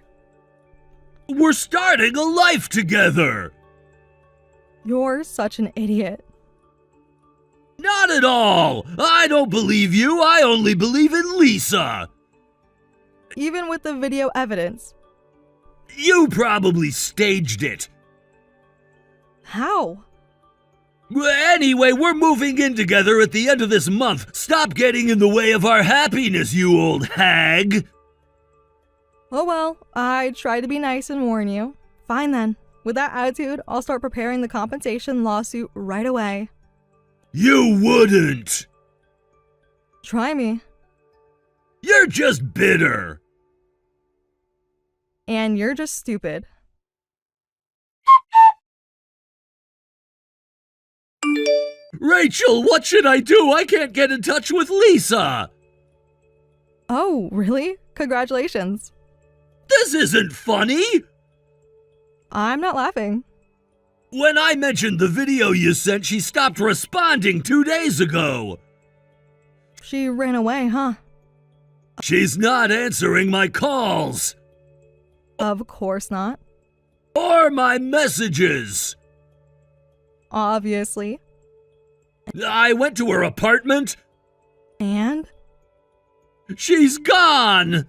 We're starting a life together! You're such an idiot. Not at all! I don't believe you, I only believe in Lisa! Even with the video evidence. You probably staged it. How? Anyway, we're moving in together at the end of this month. Stop getting in the way of our happiness, you old hag! Oh well, I tried to be nice and warn you. Fine then. With that attitude, I'll start preparing the compensation lawsuit right away. You wouldn't! Try me. You're just bitter! And you're just stupid. Rachel, what should I do? I can't get in touch with Lisa! Oh, really? Congratulations. This isn't funny! I'm not laughing. When I mentioned the video you sent, she stopped responding 2 days ago. She ran away, huh? She's not answering my calls. Of course not. Or my messages. Obviously. I went to her apartment. And? She's gone.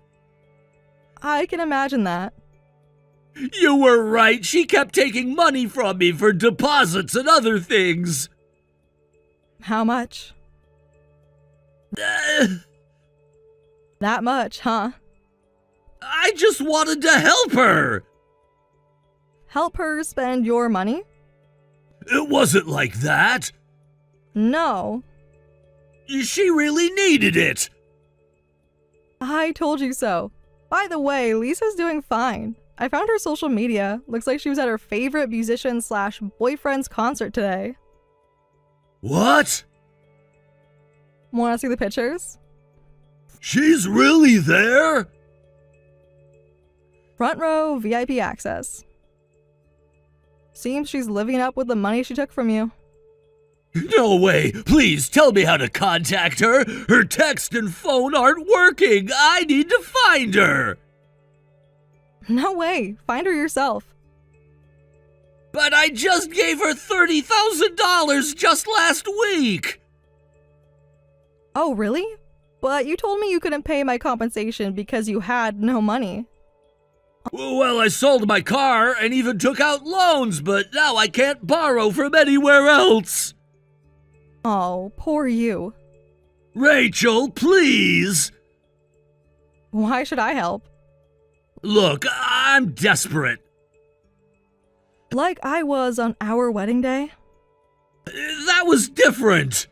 I can imagine that. You were right. She kept taking money from me for deposits and other things. How much? Uh, That much, huh? I just wanted to help her. Help her spend your money? It wasn't like that. No. She really needed it. I told you so. By the way, Lisa's doing fine. I found her social media. Looks like she was at her favorite musician/boyfriend's concert today. What? Wanna see the pictures? She's really there? Front row, VIP access. Seems she's living up with the money she took from you. No way. Please tell me how to contact her. Her text and phone aren't working. I need to find her. No way. Find her yourself. But I just gave her $30,000 just last week. Oh, really? But you told me you couldn't pay my compensation because you had no money. Well, I sold my car and even took out loans, but now I can't borrow from anywhere else. Oh, poor you. Rachel, please. Why should I help? Look, I'm desperate. Like I was on our wedding day? That was different.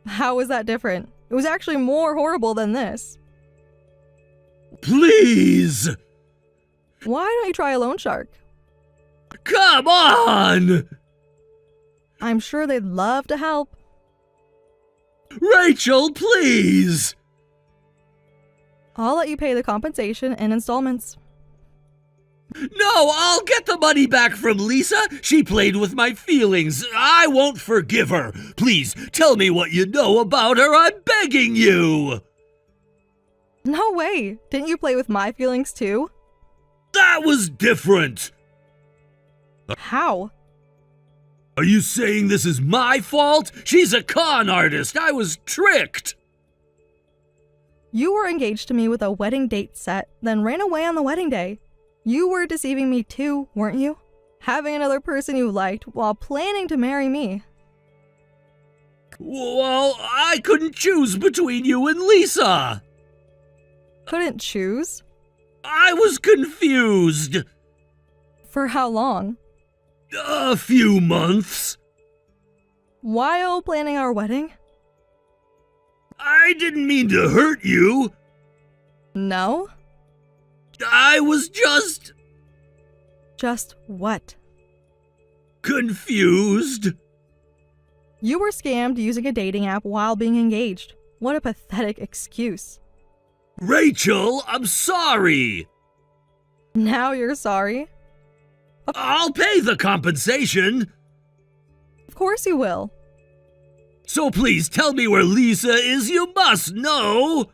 How was that different? It was actually more horrible than this. Please. Why don't you try a loan shark? Come on. I'm sure they'd love to help. Rachel, please. I'll let you pay the compensation in installments. No, I'll get the money back from Lisa. She played with my feelings. I won't forgive her. Please, tell me what you know about her. I'm begging you. No way! Didn't you play with my feelings too? That was different. How? Are you saying this is my fault? She's a con artist. I was tricked. You were engaged to me with a wedding date set, then ran away on the wedding day. You were deceiving me too, weren't you? Having another person you liked while planning to marry me. Well, I couldn't choose between you and Lisa. Couldn't choose? I was confused. For how long? A few months. While planning our wedding? I didn't mean to hurt you. No? I was just Just what? confused. You were scammed using a dating app while being engaged. What a pathetic excuse. Rachel, I'm sorry. Now you're sorry? I'll pay the compensation. Of course you will. So please tell me where Lisa is. You must know.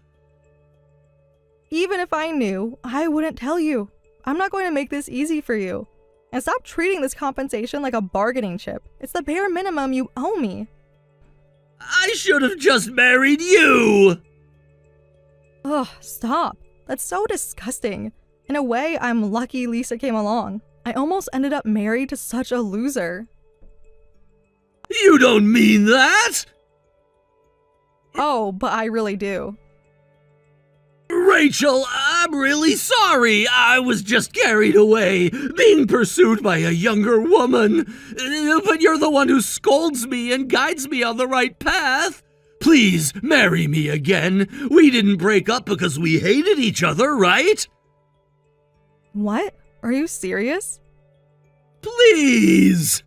Even if I knew, I wouldn't tell you. I'm not going to make this easy for you. And stop treating this compensation like a bargaining chip. It's the bare minimum you owe me. I should have just married you. Ugh, stop. That's so disgusting. In a way, I'm lucky Lisa came along. I almost ended up married to such a loser. You don't mean that. Oh, but I really do. Rachel, I'm really sorry. I was just carried away, being pursued by a younger woman. But you're the one who scolds me and guides me on the right path. Please, marry me again. We didn't break up because we hated each other, right? What? Are you serious? Please.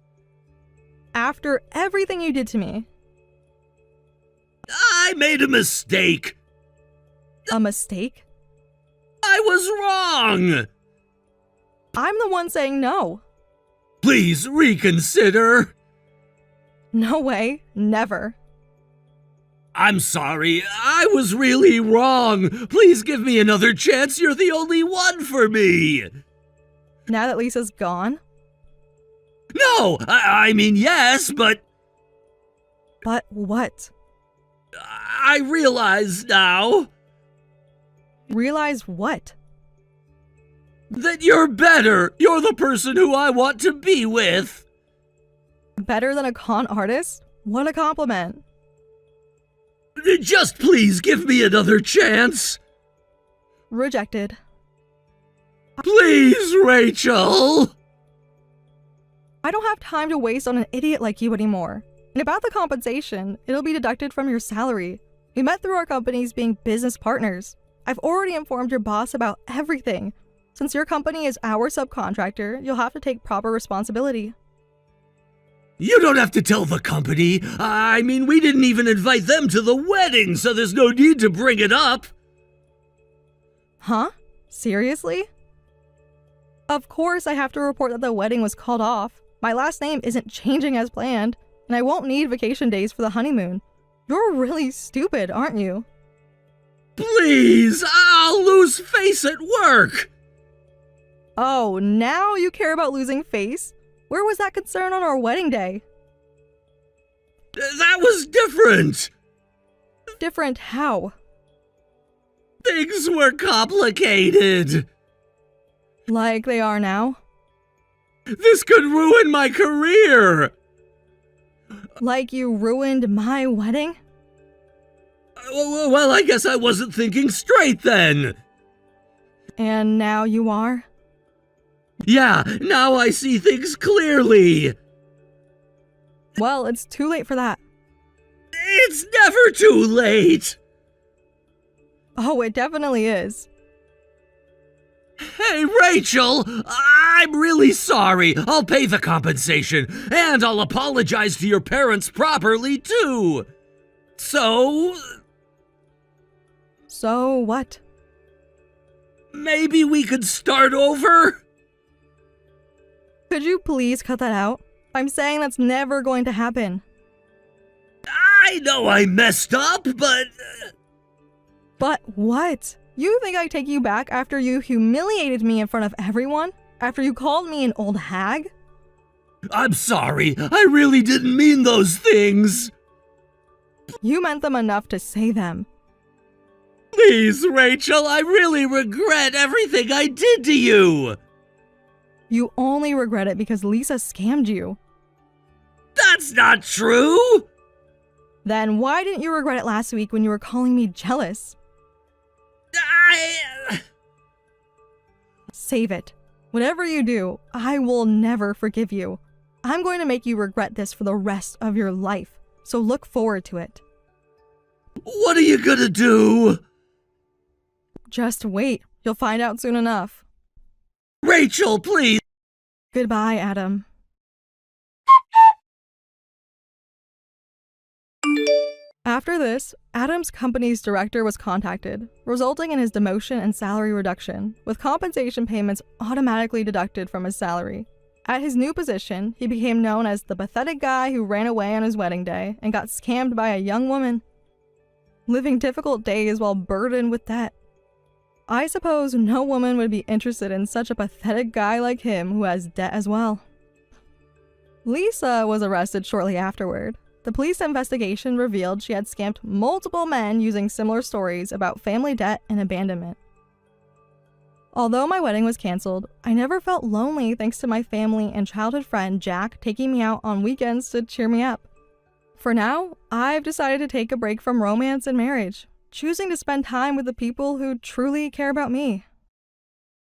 After everything you did to me. I made a mistake. A mistake? I was wrong. I'm the one saying no. Please reconsider. No way. Never. I'm sorry. I was really wrong. Please give me another chance. You're the only one for me. Now that Lisa's gone? No, I mean yes, but But what? I realize now Realize what? that you're better. You're the person who I want to be with. Better than a con artist? What a compliment. Just please give me another chance. Rejected. Please, Rachel. I don't have time to waste on an idiot like you anymore. And about the compensation, it'll be deducted from your salary. We met through our companies being business partners. I've already informed your boss about everything. Since your company is our subcontractor, you'll have to take proper responsibility. You don't have to tell the company. I mean, we didn't even invite them to the wedding, so there's no need to bring it up. Huh? Seriously? Of course I have to report that the wedding was called off. My last name isn't changing as planned, and I won't need vacation days for the honeymoon. You're really stupid, aren't you? Please, I'll lose face at work. Oh, now you care about losing face? Where was that concern on our wedding day? That was different. Different how? Things were complicated. Like they are now? This could ruin my career. Like you ruined my wedding? Well, I guess I wasn't thinking straight then. And now you are? Yeah, now I see things clearly. Well, it's too late for that. It's never too late. Oh, it definitely is. Hey, Rachel, I'm really sorry. I'll pay the compensation, and I'll apologize to your parents properly, too. So what? maybe we could start over? Could you please cut that out? I'm saying that's never going to happen. I know I messed up, but But what? You think I take you back after you humiliated me in front of everyone? After you called me an old hag? I'm sorry. I really didn't mean those things. You meant them enough to say them. Please, Rachel, I really regret everything I did to you. You only regret it because Lisa scammed you. That's not true. Then why didn't you regret it last week when you were calling me jealous? Save it. Whatever you do, I will never forgive you. I'm going to make you regret this for the rest of your life, so look forward to it. What are you gonna do? Just wait. You'll find out soon enough. Rachel, please. Goodbye, Adam. After this, Adam's company's director was contacted, resulting in his demotion and salary reduction, with compensation payments automatically deducted from his salary. At his new position, he became known as the pathetic guy who ran away on his wedding day and got scammed by a young woman, living difficult days while burdened with debt. I suppose no woman would be interested in such a pathetic guy like him who has debt as well. Lisa was arrested shortly afterward. The police investigation revealed she had scammed multiple men using similar stories about family debt and abandonment. Although my wedding was canceled, I never felt lonely thanks to my family and childhood friend Jack taking me out on weekends to cheer me up. For now, I've decided to take a break from romance and marriage, choosing to spend time with the people who truly care about me.